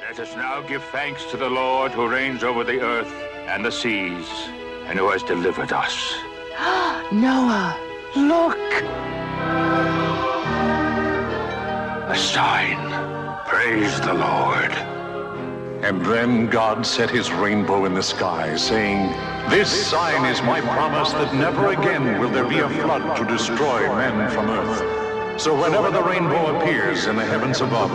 Let us now give thanks to the Lord who reigns over the earth and the seas, and who has delivered us. Noah, look! A sign. Praise the Lord. And then God set his rainbow in the sky, saying, "This sign is my promise that never again will there be a flood to destroy men from earth. So whenever the rainbow appears in the heavens above,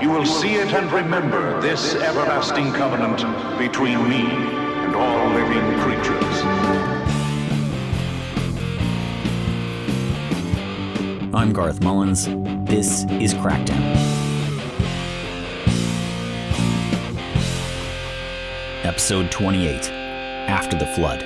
you will see it and remember this everlasting covenant between me and all living creatures." I'm Garth Mullins. This is Crackdown. Episode 28, After the Flood.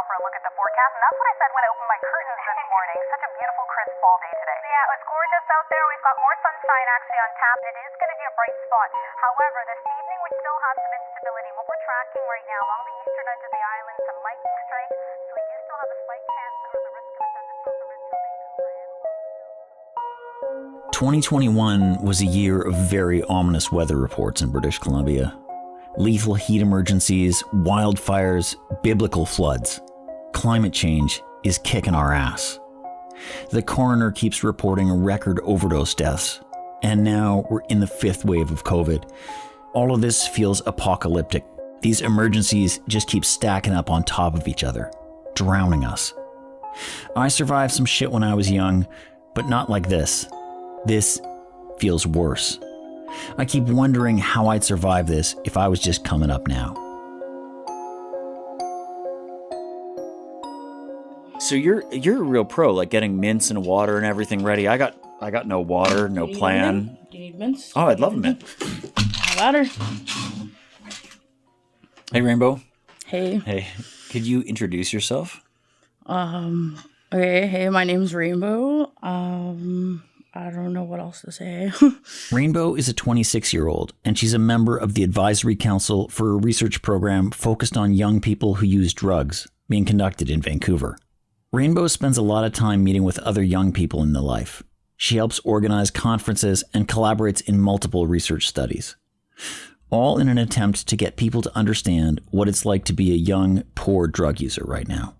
For a look at the forecast, and that's what I said when I opened my curtains this morning. Such a beautiful, crisp fall day today. Yeah, it's gorgeous out there. We've got more sunshine actually on tap. It is going to be a bright spot. However, this evening we still have some instability. What we're tracking right now along the eastern edge of the island, some lightning strikes, so we do still have a slight chance or the risk of a thunderstorm for Metro Vancouver. 2021 was a year of very ominous weather reports in British Columbia. Lethal heat emergencies, wildfires, biblical floods. Climate change is kicking our ass. The coroner keeps reporting record overdose deaths, and now we're in the fifth wave of COVID. All of this feels apocalyptic. These emergencies just keep stacking up on top of each other, drowning us. I survived some shit when I was young, but not like this. This feels worse. I keep wondering how I'd survive this if I was just coming up now. So you're a real pro, like getting mints and water and everything ready. I got no water, no plan. Do you need mints? Oh, I'd love a mint. How about her? Hey, Rainbow. Hey. Hey, could you introduce yourself? Okay, hey, my name's Rainbow. I don't know what else to say. Rainbow is a 26-year-old, and she's a member of the Advisory Council for a research program focused on young people who use drugs, being conducted in Vancouver. Rainbow spends a lot of time meeting with other young people in their life. She helps organize conferences and collaborates in multiple research studies, all in an attempt to get people to understand what it's like to be a young, poor drug user right now.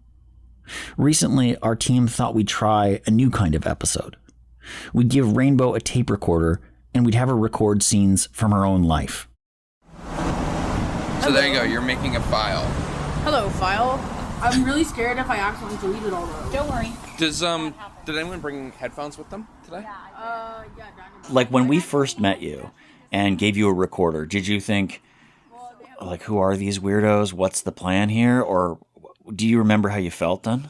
Recently, our team thought we'd try a new kind of episode. We'd give Rainbow a tape recorder, and we'd have her record scenes from her own life. So there you go, you're making a file. Hello, file. I'm really scared if I accidentally delete it all though. Don't worry. Did anyone bring headphones with them today? Yeah. Like when we first met you and gave you a recorder, did you think, like, who are these weirdos? What's the plan here? Or do you remember how you felt then?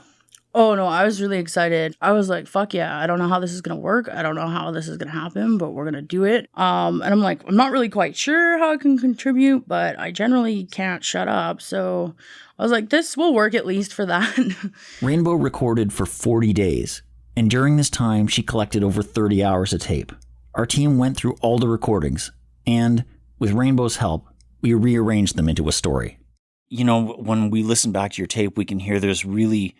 Oh no, I was really excited. I was like, fuck yeah, I don't know how this is gonna work. I don't know how this is gonna happen, but we're gonna do it. And I'm like, I'm not really quite sure how I can contribute, but I generally can't shut up. So I was like, this will work at least for that. Rainbow recorded for 40 days, and during this time, she collected over 30 hours of tape. Our team went through all the recordings, and with Rainbow's help, we rearranged them into a story. You know, when we listen back to your tape, we can hear there's really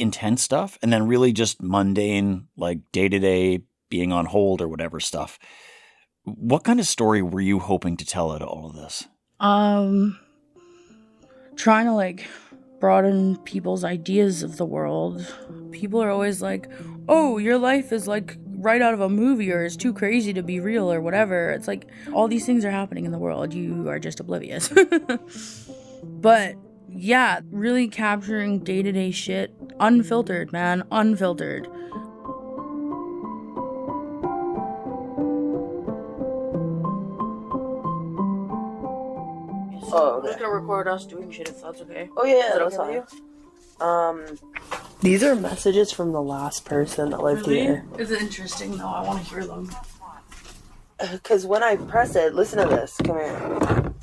intense stuff, and then really just mundane, like day-to-day being on hold or whatever stuff. What kind of story were you hoping to tell out of all of this? Trying to like broaden people's ideas of the world. People are always like, oh, your life is like right out of a movie, or it's too crazy to be real, or whatever. It's like all these things are happening in the world. You are just oblivious. But yeah, really capturing day-to-day shit. Unfiltered, man. Unfiltered. Oh, okay. I'm just gonna record us doing shit if that's okay. Oh yeah, Is that that's okay fine. with you? These are messages from the last person that lived here. Is it interesting though? I want to hear them. Because when I press it, listen to this. Come here.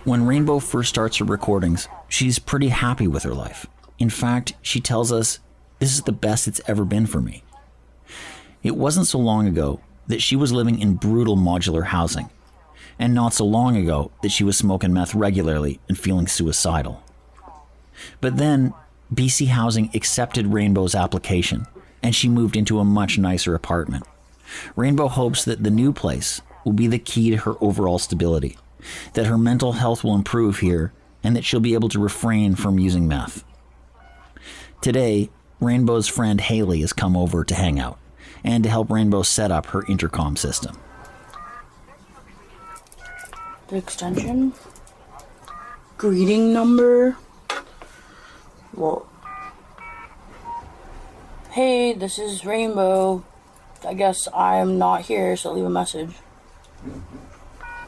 When Rainbow first starts her recordings, she's pretty happy with her life. In fact, she tells us, "This is the best it's ever been for me." It wasn't so long ago that she was living in brutal modular housing, and not so long ago that she was smoking meth regularly and feeling suicidal. But then, BC Housing accepted Rainbow's application, and she moved into a much nicer apartment. Rainbow hopes that the new place will be the key to her overall stability, that her mental health will improve here, and that she'll be able to refrain from using meth. Today, Rainbow's friend Haley has come over to hang out, and to help Rainbow set up her intercom system. The extension. Greeting number. Well, hey, this is Rainbow. I guess I'm not here, so leave a message.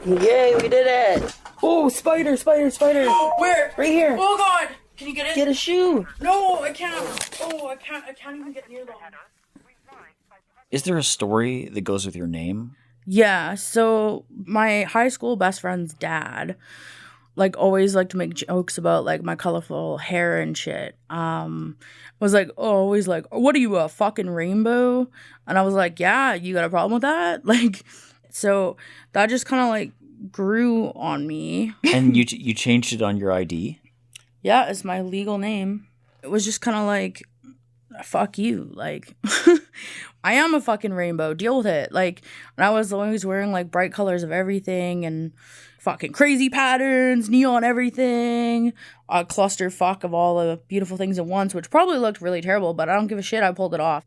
Yay, we did it. Oh, spider. Where? Right here. Oh, God. Can you get it? Get a shoe. No, I can't. Oh, I can't even get near them. Is there a story that goes with your name? Yeah, so my high school best friend's dad, like, always liked to make jokes about, like, my colorful hair and shit. Was like, always like, "What are you, a fucking rainbow?" And I was like, "Yeah, you got a problem with that?" Like, so that just kind of, like, grew on me. And you changed it on your ID? Yeah, it's my legal name. It was just kind of like, fuck you. Like, I am a fucking rainbow. Deal with it. Like, and I was always wearing, like, bright colors of everything and fucking crazy patterns, neon everything, a clusterfuck of all the beautiful things at once, which probably looked really terrible, but I don't give a shit. I pulled it off.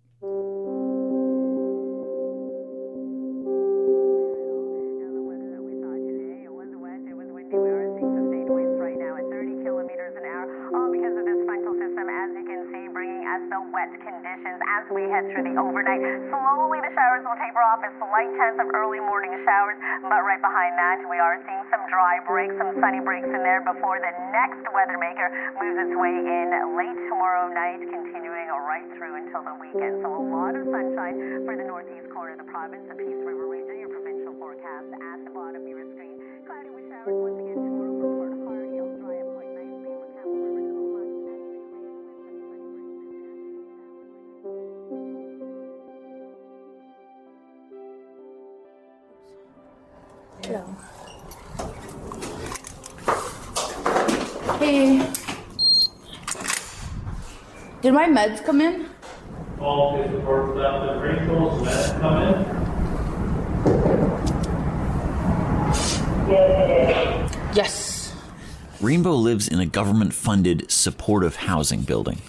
We head through the overnight. Slowly the showers will taper off, a slight chance of early morning showers, but right behind that we are seeing some dry breaks, some sunny breaks in there before the next weather maker moves its way in late tomorrow night, continuing right through until the weekend. So a lot of sunshine for the northeast corner of the province, the Peace River region. Your provincial forecast at the bottom of your screen. Cloudy with showers once again tomorrow for Port Hardy. It'll dry up quite nicely for Campbell River to Yeah. Hey. Did my meds come in? All case reports that the Rainbow's meds come in. Yes. Rainbow lives in a government-funded, supportive housing building.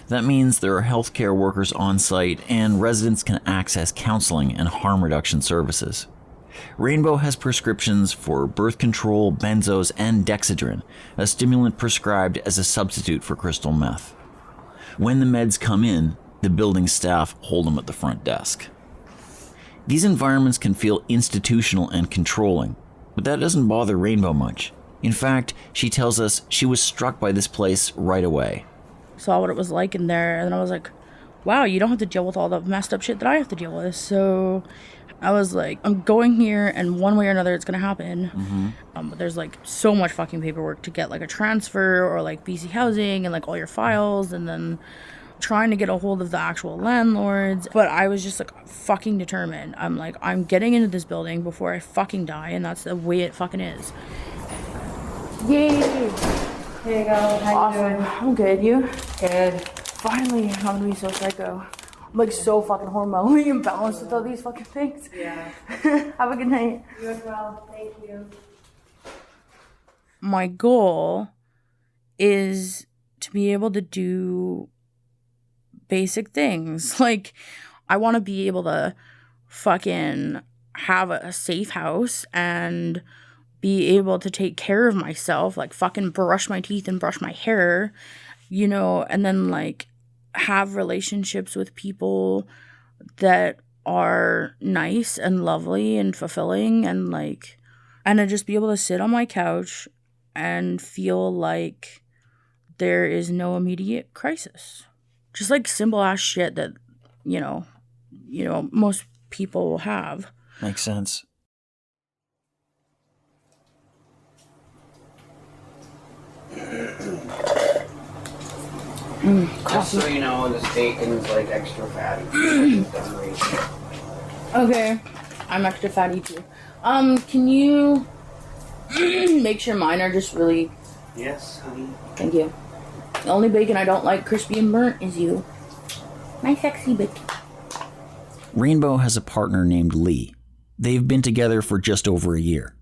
That means there are healthcare workers on site and residents can access counseling and harm reduction services. Rainbow has prescriptions for birth control, benzos, and dexedrine, a stimulant prescribed as a substitute for crystal meth. When the meds come in, the building staff hold them at the front desk. These environments can feel institutional and controlling, but that doesn't bother Rainbow much. In fact, she tells us she was struck by this place right away. Saw what it was like in there, and then I was like, wow, you don't have to deal with all the messed up shit that I have to deal with. So I was like, I'm going here, and one way or another it's gonna happen. Mm-hmm. But there's like so much fucking paperwork to get like a transfer or like BC Housing and like all your files, and then trying to get a hold of the actual landlords. But I was just like fucking determined. I'm like, I'm getting into this building before I fucking die, and that's the way it fucking is. Yay! Here you go. How you doing? I'm good. You? Good. Finally, I'm gonna be so psycho. I'm like so fucking hormonally imbalanced with all these fucking things. Yeah. Have a good night. You as well. Thank you. My goal is to be able to do basic things. Like, I want to be able to fucking have a safe house and be able to take care of myself, like fucking brush my teeth and brush my hair, you know, and then like have relationships with people that are nice and lovely and fulfilling, and like, and to just be able to sit on my couch and feel like there is no immediate crisis. Just like simple ass shit that, you know, most people will have. Makes sense. Just Coffee. so you know, this bacon's like extra fatty. Okay. I'm extra fatty too. Can you make sure mine are just really... Yes, honey. Thank you. The only bacon I don't like crispy and burnt is you. My sexy bacon. Rainbow has a partner named Lee. They've been together for just over a year.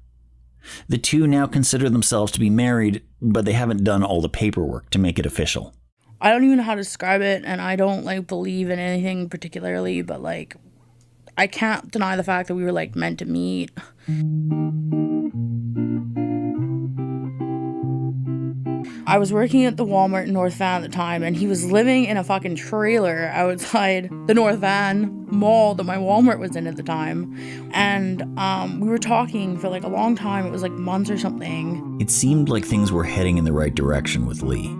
The two now consider themselves to be married, but they haven't done all the paperwork to make it official. I don't even know how to describe it, and I don't, like, believe in anything particularly, but, like, I can't deny the fact that we were, like, meant to meet. I was working at the Walmart in North Van at the time, and he was living in a fucking trailer outside the North Van mall that my Walmart was in at the time. And we were talking for like a long time. It was like months or something. It seemed like things were heading in the right direction with Lee.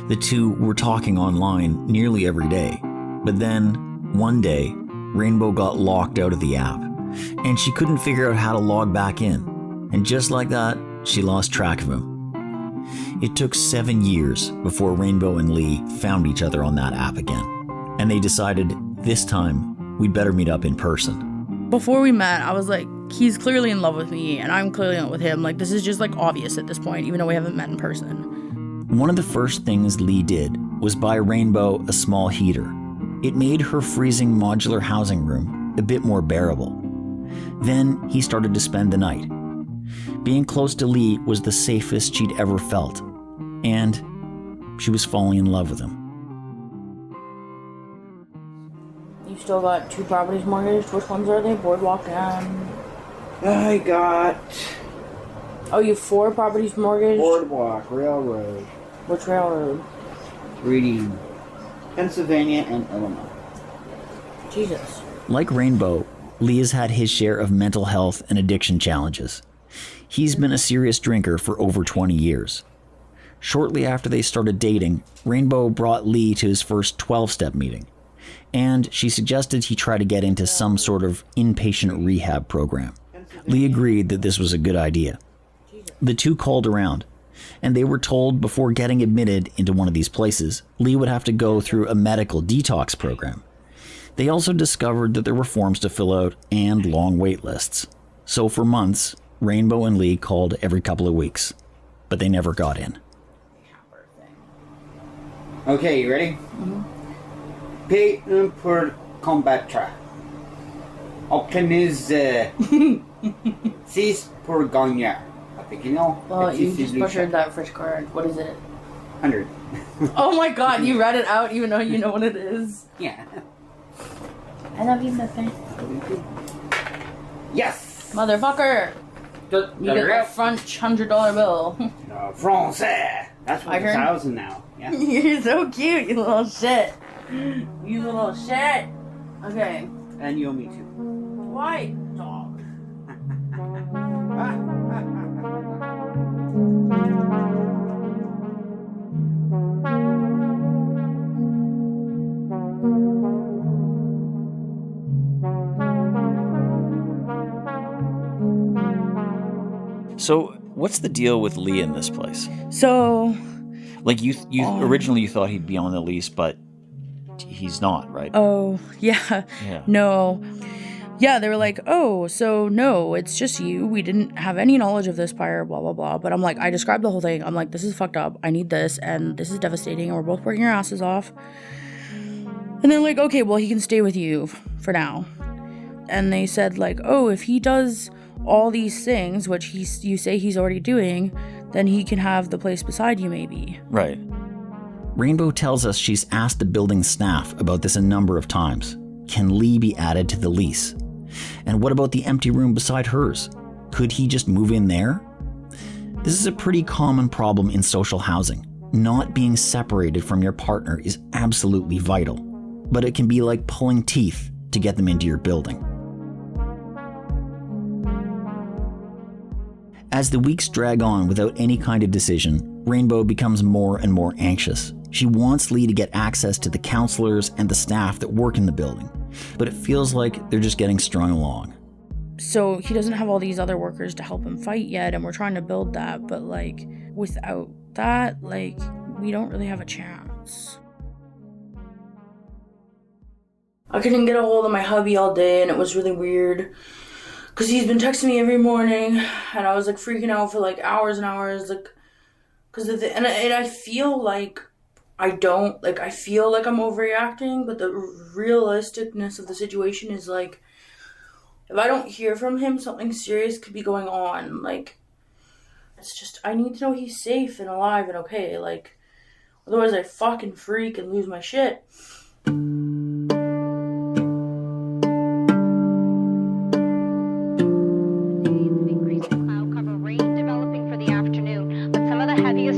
The two were talking online nearly every day. But then, one day, Rainbow got locked out of the app, and she couldn't figure out how to log back in. And just like that, she lost track of him. It took 7 years before Rainbow and Lee found each other on that app again. And they decided this time we'd better meet up in person. Before we met, I was like, he's clearly in love with me, and I'm clearly in love with him. Like, this is just like obvious at this point, even though we haven't met in person. One of the first things Lee did was buy Rainbow a small heater. It made her freezing modular housing room a bit more bearable. Then he started to spend the night. Being close to Lee was the safest she'd ever felt, and she was falling in love with him. You still got 2 properties mortgaged? Which ones are they? Boardwalk and... I got Oh, you have 4 properties mortgaged? Boardwalk, Railroad, Which railroad? Reading, Pennsylvania, and Illinois. Jesus. Like Rainbow, Lee has had his share of mental health and addiction challenges. He's been a serious drinker for over 20 years. Shortly after they started dating, Rainbow brought Lee to his first 12-step meeting, and she suggested he try to get into some sort of inpatient rehab program. Lee agreed that this was a good idea. The two called around, and they were told before getting admitted into one of these places, Lee would have to go through a medical detox program. They also discovered that there were forms to fill out and long wait lists. So for months, Rainbow and Lee called every couple of weeks, but they never got in. Okay, you ready? Pay pour combattre. Optimise 6 pour gagner. Well, you just butchered that Fresz card. What is it? 100. Oh my god, you read it out even though you know what it is. Yeah. I love you, Pepe. Yes! Motherfucker! You get that French $100 bill. Français! That's My worth turn? 1,000 now. Yeah. You're so cute, you little shit. You little shit. Okay. And you owe me 2. Why, dog? So, what's the deal with Lee in this place? So... Like, you originally you thought he'd be on the lease, but he's not, right? Oh, yeah. No. Yeah, they were like, oh, so no, it's just you. We didn't have any knowledge of this fire, blah, blah, blah. But I'm like, I described the whole thing. I'm like, this is fucked up. I need this, and this is devastating, and we're both working our asses off. And they're like, okay, well, he can stay with you for now. And they said, like, oh, if he does all these things, which you say he's already doing, then he can have the place beside you, maybe. Right. Rainbow tells us she's asked the building staff about this a number of times. Can Lee be added to the lease? And what about the empty room beside hers? Could he just move in there? This is a pretty common problem in social housing. Not being separated from your partner is absolutely vital, but it can be like pulling teeth to get them into your building. As the weeks drag on without any kind of decision, Rainbow becomes more and more anxious. She wants Lee to get access to the counselors and the staff that work in the building, but it feels like they're just getting strung along. So he doesn't have all these other workers to help him fight yet, and we're trying to build that, but like without that, like we don't really have a chance. I couldn't get a hold of my hubby all day, and it was really weird. Because he's been texting me every morning, and I was, like, freaking out for, like, hours and hours, like, because and I feel like I feel like I'm overreacting, but the realisticness of the situation is, like, if I don't hear from him, something serious could be going on, like, it's just, I need to know he's safe and alive and okay, like, otherwise I fucking freak and lose my shit.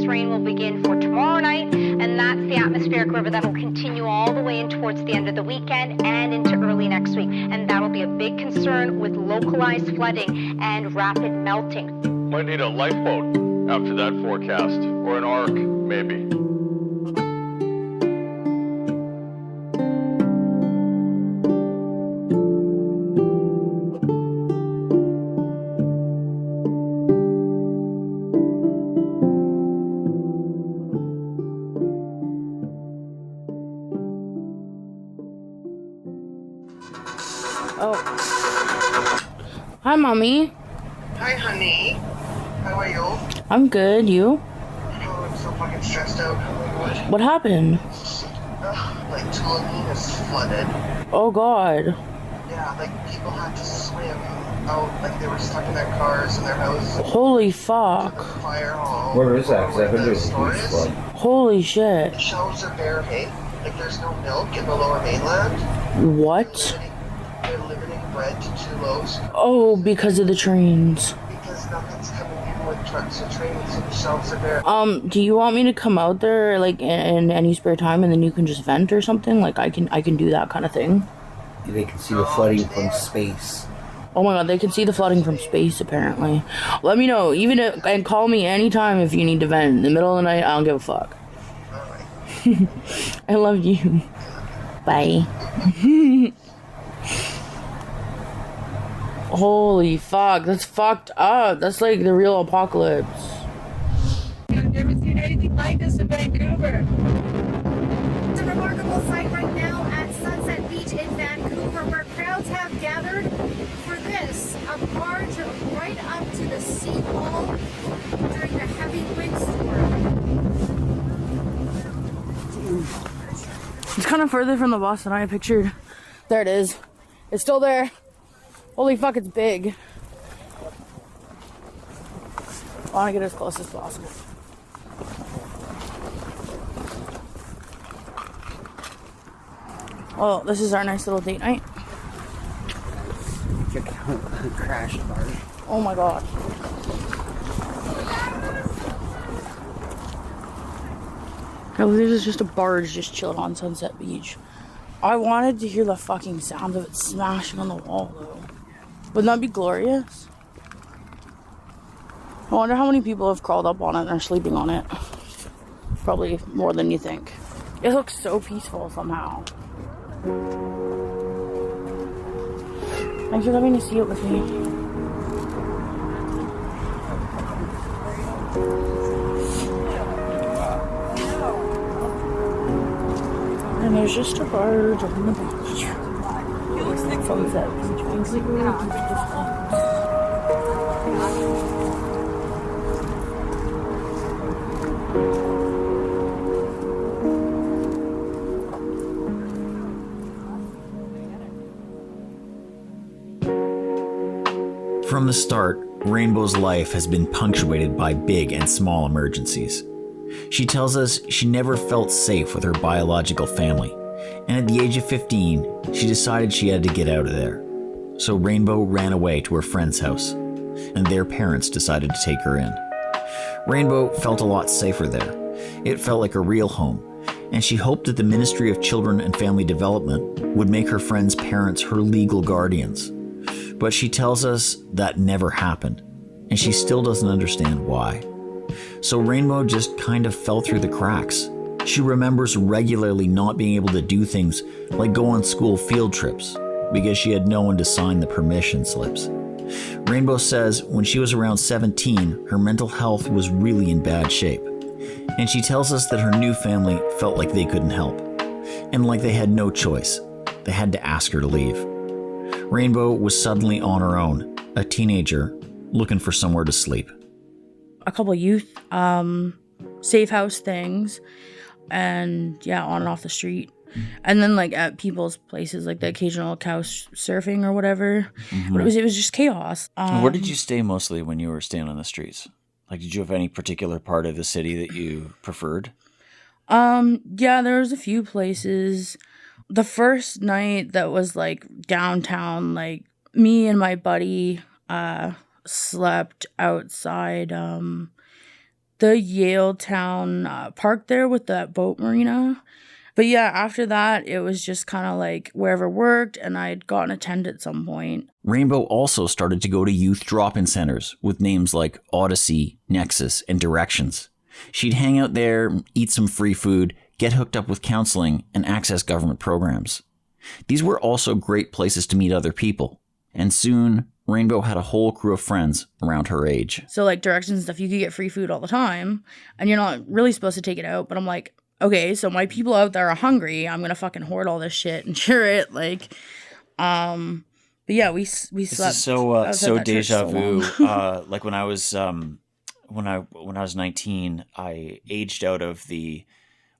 Rain will begin for tomorrow night, and that's the atmospheric river that will continue all the way in towards the end of the weekend and into early next week, and that'll be a big concern with localized flooding and rapid melting. Might need a lifeboat after that forecast, or an ark, maybe. Hi, Mommy. Hi, honey. How are you? I'm good. You? Oh, I'm so fucking stressed out. Oh my god. What happened? Like, Tualatin is flooded. Oh, God. Yeah, like, people had to swim out. Like, they were stuck in their cars in their houses. Holy fuck. Fire hall. Where is that? Because I've been to a huge flood. Holy shit. The shelves are bare, hey? Like, there's no milk in the lower mainland. What? They're limiting bread to 2 loaves. Oh, because of the trains. Because nothing's coming in with trucks or trains, so the shelves are bare. Do you want me to come out there, like, in any spare time, and then you can just vent or something? Like, I can do that kind of thing. They can see the flooding from space. Oh my god, they can see the flooding from space, apparently. Let me know, and call me anytime if you need to vent. In the middle of the night, I don't give a fuck. Alright. I love you. Bye. Holy fuck, that's fucked up. That's like the real apocalypse. I've never seen anything like this in Vancouver. It's a remarkable sight right now at Sunset Beach in Vancouver, where crowds have gathered for this, a barge right up to the seawall during the heavy windstorm. It's kind of further from the boss than I pictured. There it is. It's still there. Holy fuck, it's big. I want to get as close as possible. Well, this is our nice little date night. Check out the crash barge. Oh my god. I believe there's just a barge just chilling on Sunset Beach. I wanted to hear the fucking sound of it smashing on the wall, though. Wouldn't that be glorious? I wonder how many people have crawled up on it and are sleeping on it. Probably more than you think. It looks so peaceful somehow. Thanks for coming to see it with me. And there's just a barge on the beach. It looks like sunset. From the start, Rainbow's life has been punctuated by big and small emergencies. She tells us she never felt safe with her biological family, and at the age of 15, she decided she had to get out of there. So Rainbow ran away to her friend's house, and their parents decided to take her in. Rainbow felt a lot safer there. It felt like a real home, and she hoped that the Ministry of Children and Family Development would make her friend's parents her legal guardians. But she tells us that never happened, and she still doesn't understand why. So Rainbow just kind of fell through the cracks. She remembers regularly not being able to do things like go on school field trips because she had no one to sign the permission slips. Rainbow says when she was around 17, her mental health was really in bad shape. And she tells us that her new family felt like they couldn't help, and like they had no choice. They had to ask her to leave. Rainbow was suddenly on her own, a teenager looking for somewhere to sleep. A couple of youth safe house things, and yeah, on and off the street. And then like at people's places, like the occasional couch surfing or whatever. But it was just chaos. Where did you stay mostly when you were staying on the streets? Like, did you have any particular part of the city that you preferred? Yeah, there was a few places. The first night that was like downtown, like me and my buddy slept outside the Yale Town park there with that boat marina. But yeah, after that, it was just kind of like wherever worked, and I'd gotten a tent at some point. Rainbow also started to go to youth drop-in centers with names like Odyssey, Nexus, and Directions. She'd hang out there, eat some free food, get hooked up with counseling, and access government programs. These were also great places to meet other people, and soon, Rainbow had a whole crew of friends around her age. So like Directions and stuff, you could get free food all the time, and you're not really supposed to take it out, but I'm like, okay, so my people out there are hungry. I'm gonna fucking hoard all this shit and share it. Like, but yeah, we slept. This is so deja vu. Like when I was 19, I aged out of the,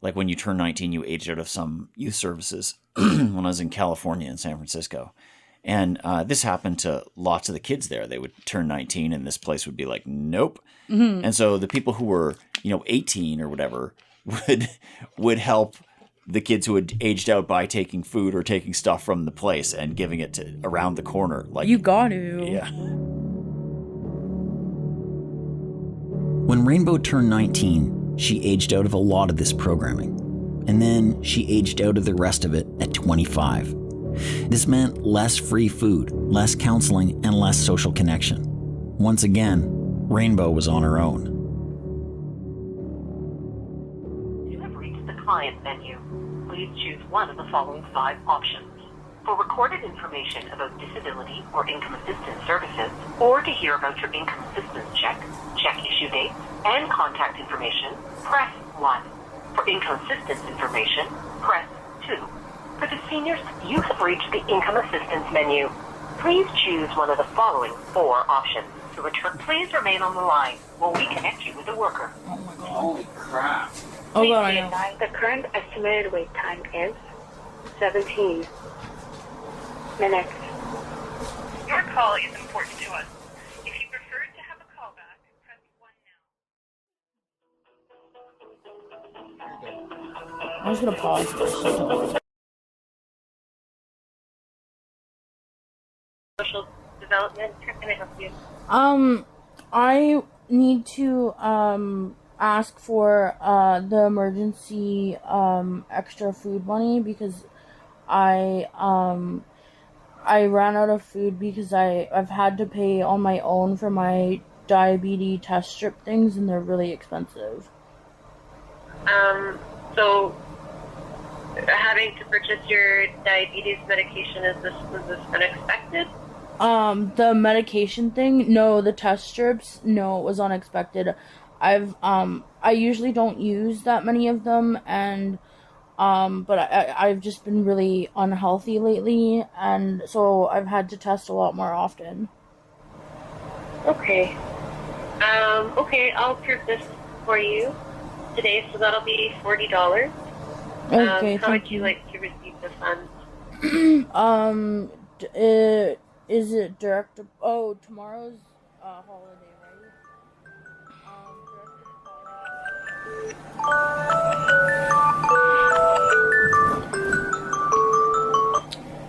like when you turn 19, you aged out of some youth services when I was in California in San Francisco. And this happened to lots of the kids there. They would turn 19 and this place would be like, nope. And so the people who were, 18 or whatever would help the kids who had aged out by taking food or taking stuff from the place and giving it to around the corner. Like, you got to. Yeah. When Rainbow turned 19, she aged out of a lot of this programming. And then she aged out of the rest of it at 25. This meant less free food, less counseling, and less social connection. Once again, Rainbow was on her own. Client menu. Please choose one of the following 5 options. For recorded information about disability or income assistance services, or to hear about your income assistance check issue date, and contact information, press 1. For income assistance information, press 2. For the seniors, you have reached the income assistance menu. Please choose one of the following 4 options. To return, please remain on the line while we connect you with a worker. Oh my god. Holy crap. Oh god, I know. The current estimated wait time is 17 minutes. Your call is important to us. If you prefer to have a call back, press 1 now. I'm just gonna pause for a second. Social development, how can I help you? I need to ask for the emergency extra food money because I ran out of food because I've had to pay on my own for my diabetes test strip things, and they're really expensive. So having to purchase your diabetes medication, was this unexpected? The medication thing, no. The test strips, no, it was unexpected. I usually don't use that many of them, and but I've just been really unhealthy lately, and so I've had to test a lot more often. Okay. Okay, I'll approve this for you today, so that'll be $40. Okay, how would you like to receive the funds? Is it direct? Oh, tomorrow's holiday, right?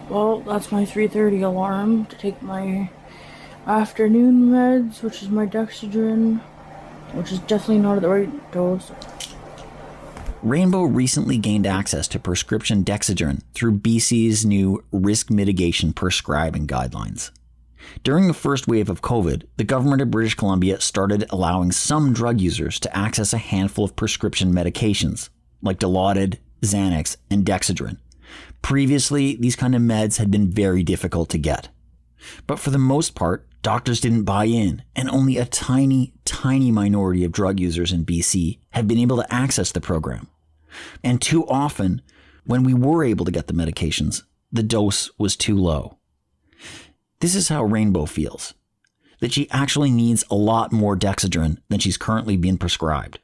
Well, that's my 3:30 alarm to take my afternoon meds, which is my Dexedrine, which is definitely not at the right dose. Rainbow recently gained access to prescription Dexedrine through BC's new risk mitigation prescribing guidelines. During the first wave of COVID, the government of British Columbia started allowing some drug users to access a handful of prescription medications, like Dilaudid, Xanax, and Dexedrine. Previously, these kind of meds had been very difficult to get. But for the most part, doctors didn't buy in, and only a tiny, tiny minority of drug users in BC have been able to access the program. And too often, when we were able to get the medications, the dose was too low. This is how Rainbow feels, that she actually needs a lot more dexedrine than she's currently being prescribed.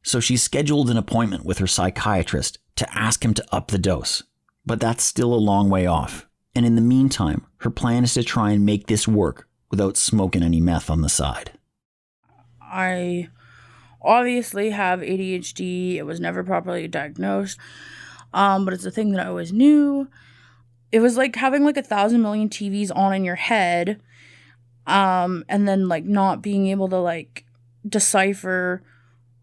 So she's scheduled an appointment with her psychiatrist to ask him to up the dose, but that's still a long way off. And in the meantime, her plan is to try and make this work without smoking any meth on the side. I obviously have ADHD. It was never properly diagnosed, but it's a thing that I always knew. It was like having like 1,000 million TVs on in your head, and then like not being able to like decipher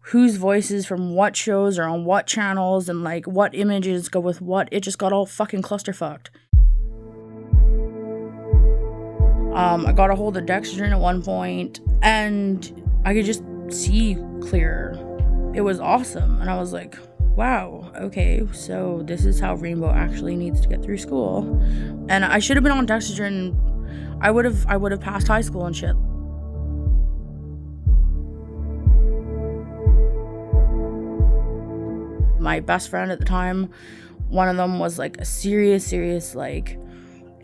whose voices from what shows are on what channels and like what images go with what. It just got all fucking clusterfucked. I got a hold of dexedrine at one point and I could just see clearer. It was awesome. And I was like, wow, okay, so this is how Rainbow actually needs to get through school. And I should have been on dexedrine. I would have passed high school and shit. My best friend at the time, one of them was like a serious, like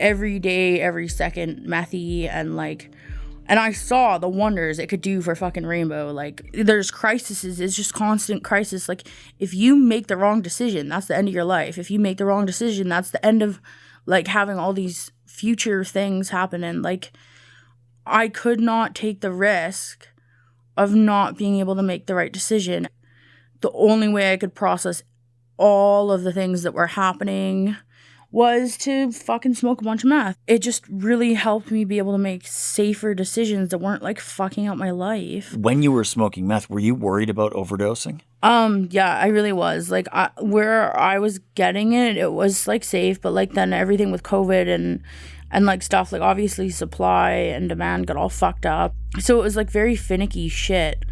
every day, every second methy, and I saw the wonders it could do for fucking Rainbow. Like, there's crises, it's just constant crisis. Like, if you make the wrong decision, that's the end of your life. If you make the wrong decision, that's the end of like having all these future things happen. And like, I could not take the risk of not being able to make the right decision. The only way I could process all of the things that were happening was to fucking smoke a bunch of meth. It just really helped me be able to make safer decisions that weren't like fucking up my life. When you were smoking meth, were you worried about overdosing? Yeah, I really was. Like, where I was getting it, it was like safe, but like then everything with COVID and like stuff, like obviously supply and demand got all fucked up. So it was like very finicky shit.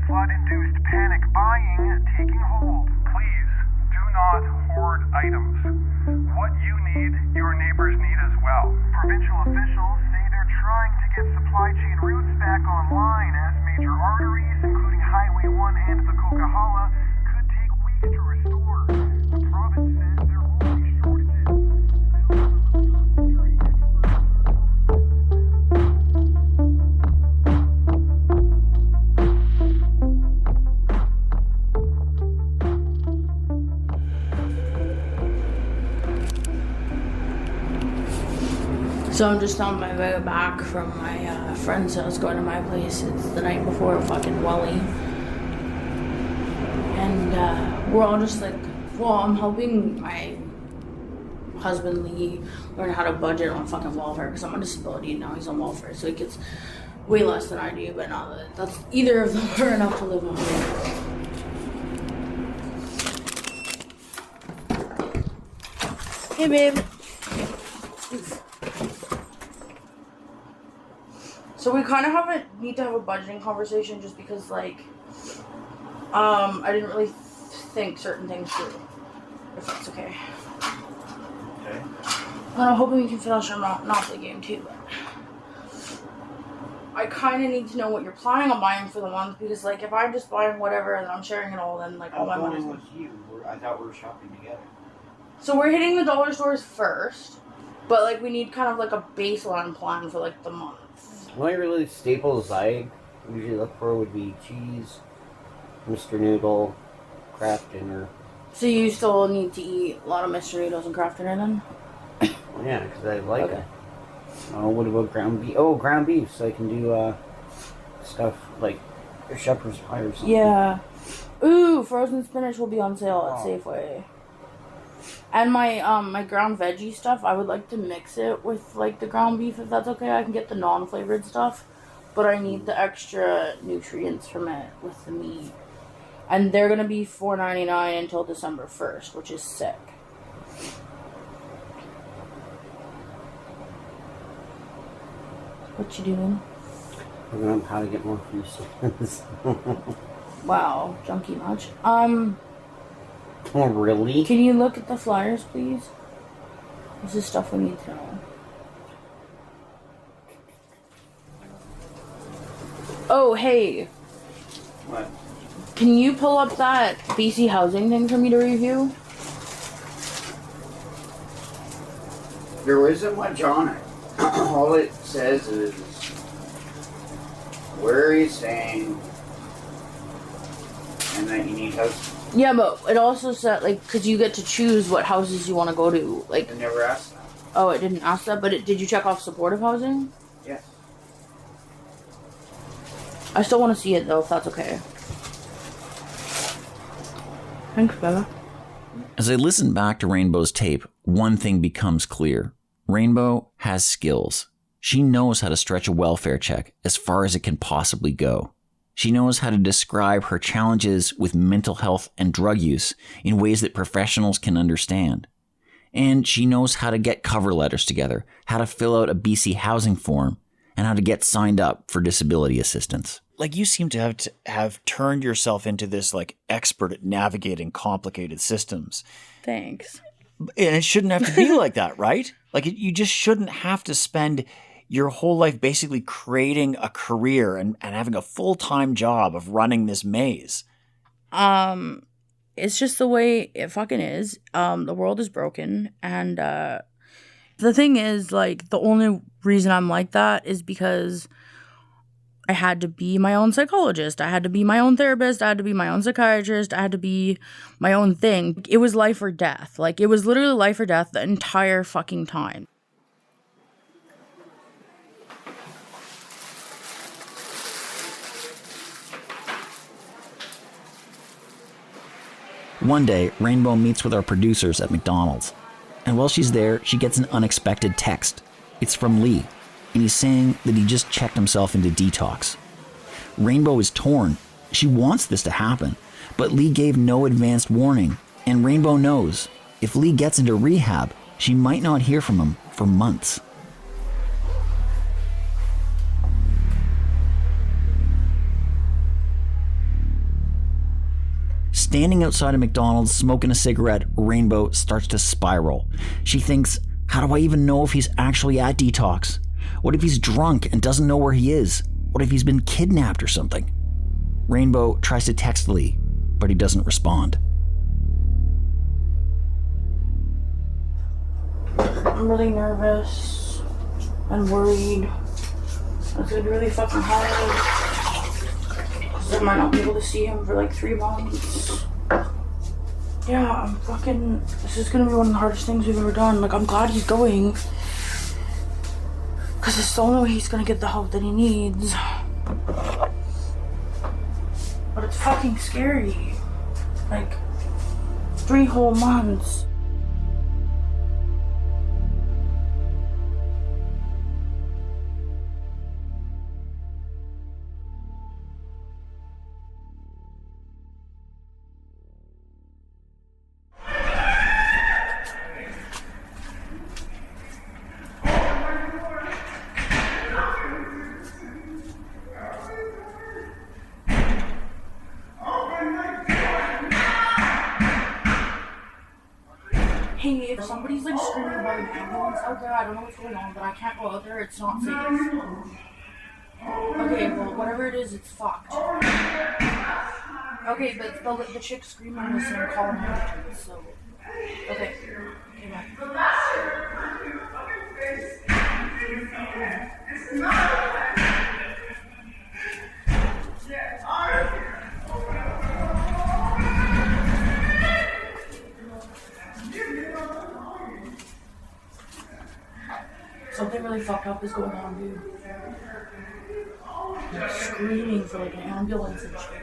Flood-induced panic buying taking hold. Please do not hoard items. What you need, your neighbors need as well. Provincial officials say they're trying to get supply chain routes back online as major arteries, including Highway 1 and the Coquihalla, could take weeks to restore. The province says there are only shortages. So I'm just on my way back from my friend's house, going to my place. It's the night before fucking Welly. And we're all just like, well, I'm helping my husband Lee learn how to budget on fucking welfare because I'm on disability and now he's on welfare. So he gets way less than I do, but not that that's either of them are enough to live on. Hey, babe. So we kind of need to have a budgeting conversation just because, like, I didn't really think certain things through, if that's okay. Okay. And I'm hoping we can finish our Monopoly game too, but I kind of need to know what you're planning on buying for the month because, like, if I'm just buying whatever and I'm sharing it all, then, like, all my money's with you. I thought we were shopping together. So we're hitting the dollar stores first, but, like, we need kind of, like, a baseline plan for, like, the month. The only really staples I usually look for would be cheese, Mr. Noodle, Kraft Dinner. So you still need to eat a lot of Mr. Noodles and Kraft Dinner then? Yeah, because I like it. Oh, what about ground beef? Oh, ground beef, so I can do stuff like a shepherd's pie or something. Yeah. Ooh, frozen spinach will be on sale at Safeway. And my my ground veggie stuff, I would like to mix it with like the ground beef if that's okay. I can get the non-flavored stuff, but I need the extra nutrients from it with the meat. And they're gonna be $4.99 until December 1st, which is sick. What you doing? Looking up how to get more free stuff. Wow, junkie much. Oh, really? Can you look at the flyers, please? This is stuff we need to know. Oh, hey. What? Can you pull up that BC housing thing for me to review? There isn't much on it. All it says is where he's staying and that you need house. Yeah, but it also said, like, because you get to choose what houses you want to go to. Like, I never asked that. Oh, it didn't ask that, but did you check off supportive housing? Yes. I still want to see it, though, if that's okay. Thanks, Bella. As I listen back to Rainbow's tape, one thing becomes clear. Rainbow has skills. She knows how to stretch a welfare check as far as it can possibly go. She knows how to describe her challenges with mental health and drug use in ways that professionals can understand. And she knows how to get cover letters together, how to fill out a BC housing form, and how to get signed up for disability assistance. Like, you seem to have turned yourself into this, like, expert at navigating complicated systems. Thanks. And it shouldn't have to be like that, right? Like, you just shouldn't have to spend your whole life basically creating a career and having a full-time job of running this maze. It's just the way it fucking is. The world is broken, and the thing is, like, the only reason I'm like that is because I had to be my own psychologist. I had to be my own therapist. I had to be my own psychiatrist. I had to be my own thing. It was life or death. Like, it was literally life or death the entire fucking time. One day, Rainbow meets with our producers at McDonald's. And while she's there, she gets an unexpected text. It's from Lee, and he's saying that he just checked himself into detox. Rainbow is torn. She wants this to happen, but Lee gave no advanced warning, and Rainbow knows if Lee gets into rehab, she might not hear from him for months. Standing outside of McDonald's, smoking a cigarette, Rainbow starts to spiral. She thinks, how do I even know if he's actually at detox? What if he's drunk and doesn't know where he is? What if he's been kidnapped or something? Rainbow tries to text Lee, but he doesn't respond. I'm really nervous and worried. It's gonna be really fucking hard. Because I might not be able to see him for like 3 months. Yeah, this is gonna be one of the hardest things we've ever done. Like, I'm glad he's going. Because it's the only way he's gonna get the help that he needs. But it's fucking scary. Like, 3 whole months. Hey, if somebody's like screaming about an ambulance out there, I don't know what's going on, but I can't go out there, it's not safe. Okay, well, whatever it is, it's fucked. Okay, but the chick screaming was saying call an ambulance, so... Okay. Okay, bye. Something really fucked up is going on, dude. They're screaming for like an ambulance and shit.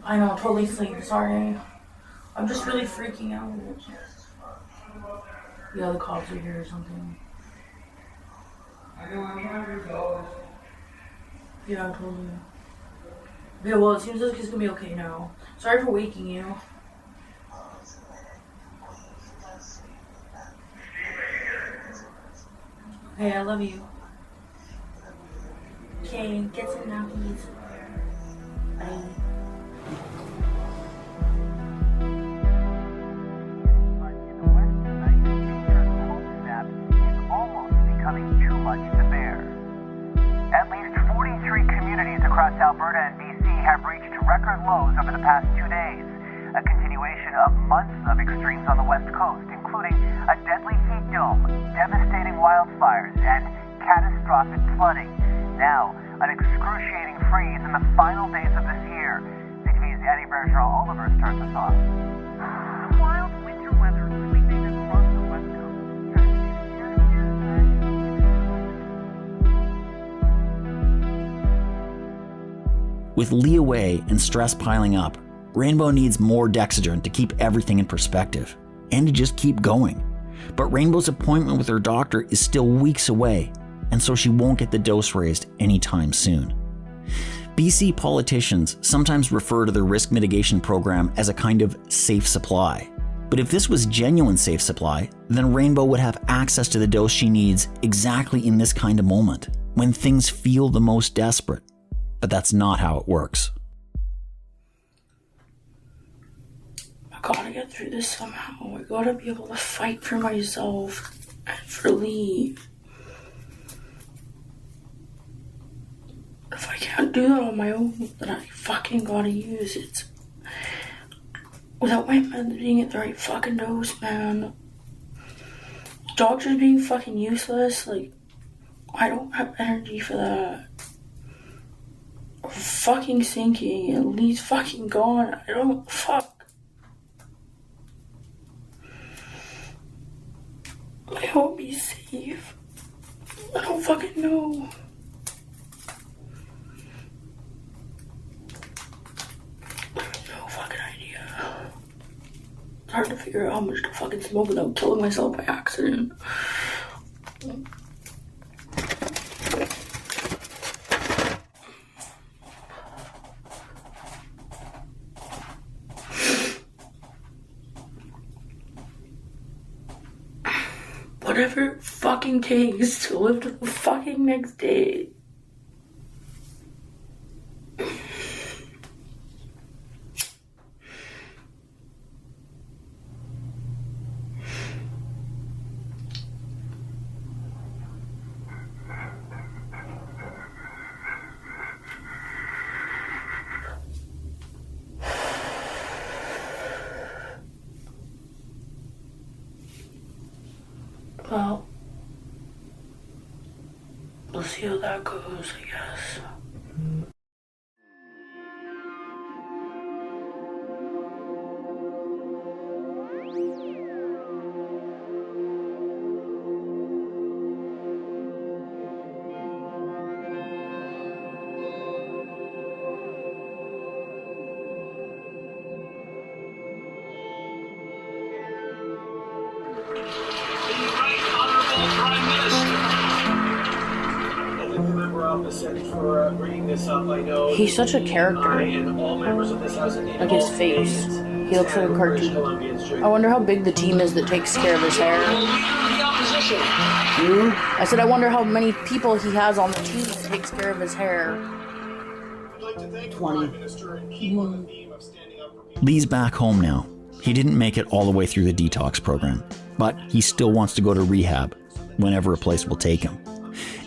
I know, totally sleep, sorry. I'm just really freaking out. Yeah, the cops are here or something. Yeah, I told you. Yeah, well, it seems like he's gonna be okay now. Sorry for waking you. Hey, I love you. Okay, get some nappies. Becoming too much to bear. At least 43 communities across Alberta and BC have reached record lows over the past 2 days, a continuation of months of extremes on the west coast, including a deadly heat dome, devastating wildfires, and catastrophic flooding. Now, an excruciating freeze in the final days of this year. CTV's Eddie Bergeron-Oliver starts us off. The wild winter weather sweeping across the west coast. With Lee away and stress piling up, Rainbow needs more Dexedrine to keep everything in perspective and to just keep going. But Rainbow's appointment with her doctor is still weeks away, and so she won't get the dose raised anytime soon. BC politicians sometimes refer to their risk mitigation program as a kind of safe supply. But if this was genuine safe supply, then Rainbow would have access to the dose she needs exactly in this kind of moment, when things feel the most desperate. But that's not how it works. I gotta get through this somehow. I gotta be able to fight for myself and for Lee. If I can't do that on my own, then I fucking gotta use it. Without my meds being at the right fucking dose, man. Doctors being fucking useless, like, I don't have energy for that. We're fucking sinking and Lee's fucking gone. I don't, fuck. I hope he's safe. I don't fucking know. I have no fucking idea. It's hard to figure out how much to fucking smoke without killing myself by accident. Whatever it fucking takes to live to the fucking next day. Well, we'll see how that goes, I guess. For bringing this up. I know He's such a character. And all members of this house Like his face. He looks like a cartoon. I wonder how big the team is that takes care of his hair. I said I wonder how many people he has on the team that takes care of his hair. 20. Lee's back home now. He didn't make it all the way through the detox program, but he still wants to go to rehab whenever a place will take him.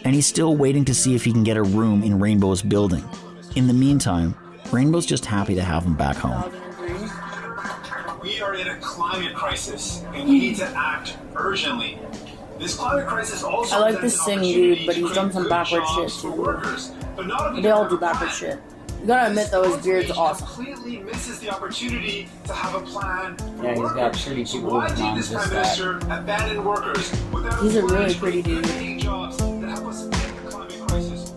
And he's still waiting to see if he can get a room in Rainbow's building. In the meantime, Rainbow's just happy to have him back home. We are in a climate crisis, and we need to act urgently. This climate crisis also I like this Singh dude, but he's done some backward shit too. They all do backward shit. You gotta admit though, his beard's awesome. Completely misses the opportunity to have a plan for Yeah, he's workers. got pretty people Why with did non this just Prime that. Minister abandon workers without He's a really pretty dude. creating jobs that help us fight the climate crisis?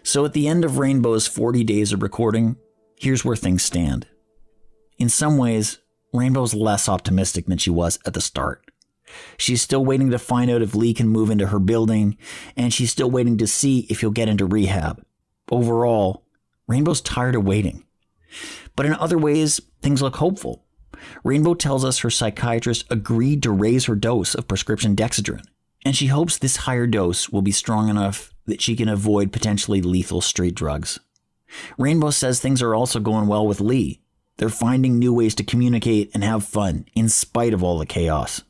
So at the end of Rainbow's 40 days of recording, here's where things stand. In some ways, Rainbow's less optimistic than she was at the start. She's still waiting to find out if Lee can move into her building, and she's still waiting to see if he'll get into rehab. Overall, Rainbow's tired of waiting. But in other ways, things look hopeful. Rainbow tells us her psychiatrist agreed to raise her dose of prescription Dexedrine, and she hopes this higher dose will be strong enough that she can avoid potentially lethal street drugs. Rainbow says things are also going well with Lee. They're finding new ways to communicate and have fun in spite of all the chaos.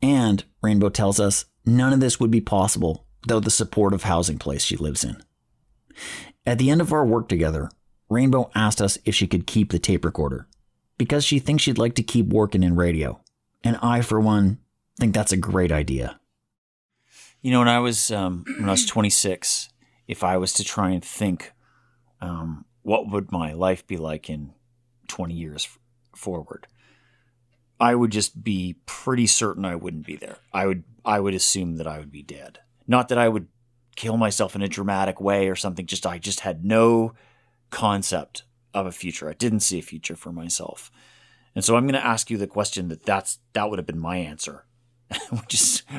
And, Rainbow tells us, none of this would be possible without the supportive housing place she lives in. At the end of our work together, Rainbow asked us if she could keep the tape recorder, because she thinks she'd like to keep working in radio. And I, for one, think that's a great idea. You know, when I was 26, if I was to try and think, what would my life be like in 20 years forward, I would just be pretty certain I wouldn't be there. I would assume that I would be dead. Not that I would kill myself in a dramatic way or something. I just had no concept of a future. I didn't see a future for myself. And so I'm going to ask you the question that would have been my answer,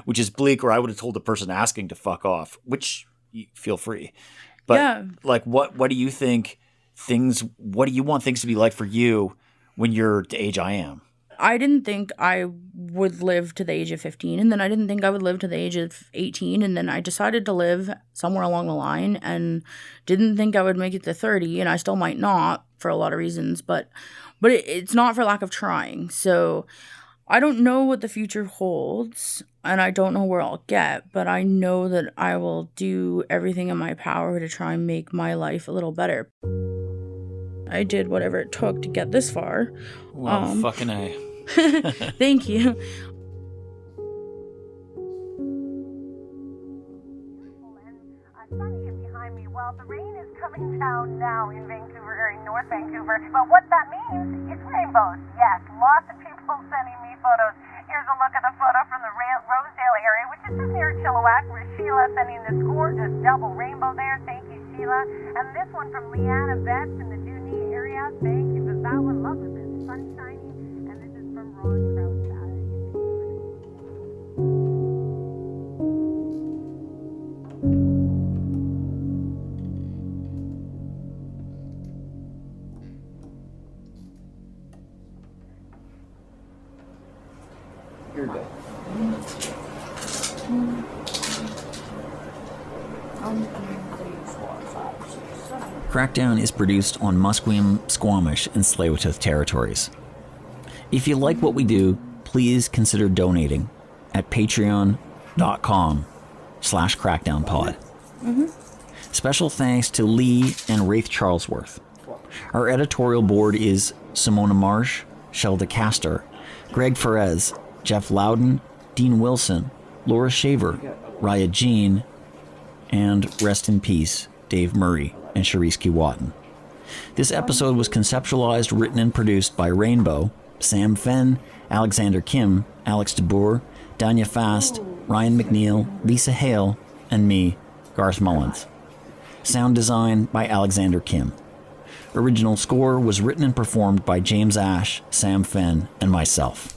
which is bleak, or I would have told the person asking to fuck off, which feel free. But yeah. Like, what do you think what do you want things to be like for you when you're the age I am? I didn't think I would live to the age of 15, and then I didn't think I would live to the age of 18, and then I decided to live somewhere along the line and didn't think I would make it to 30, and I still might not for a lot of reasons, but it's not for lack of trying. So I don't know what the future holds, and I don't know where I'll get, but I know that I will do everything in my power to try and make my life a little better. I did whatever it took to get this far. Well, fucking A. Thank you. Well, the rain is coming down now in Vancouver, or in North Vancouver, but what that means is rainbows. Yes, lots of people sending me photos. Here's a look at the photo from the Rosedale area, which is just near Chilliwack, where Sheila sending this gorgeous double rainbow there. Thank you, Sheila. And this one from Leanna Betts in the Dunedin area. Thank you for that one. Love it. It's sunshiny. And this is from Ron Crouch. You're good. Crackdown is produced on Musqueam, Squamish, and Tsleil-Waututh territories. If you like what we do, please consider donating at patreon.com/crackdownpod. Special thanks to Lee and Reith Charlesworth. Our editorial board is Samona Marsh, Shelda Kastor, Greg Fresz, Jeff Louden, Dean Wilson, Laura Shaver, Reija Jean, and rest in peace, Dave Murray and Chereece Keewatin. This episode was conceptualized, written, and produced by Rainbow, Sam Fenn, Alexander Kim, Alex DeBoer, Danya Fast, Ryan McNeil, Lisa Hale, and me, Garth Mullins. Sound design by Alexander Kim. Original score was written and performed by James Ash, Sam Fenn, and myself.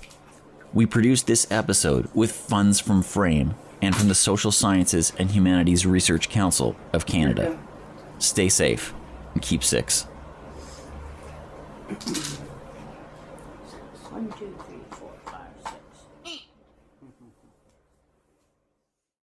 We produced this episode with funds from Frame and from the Social Sciences and Humanities Research Council of Canada. Stay safe and keep 6. 1, 2.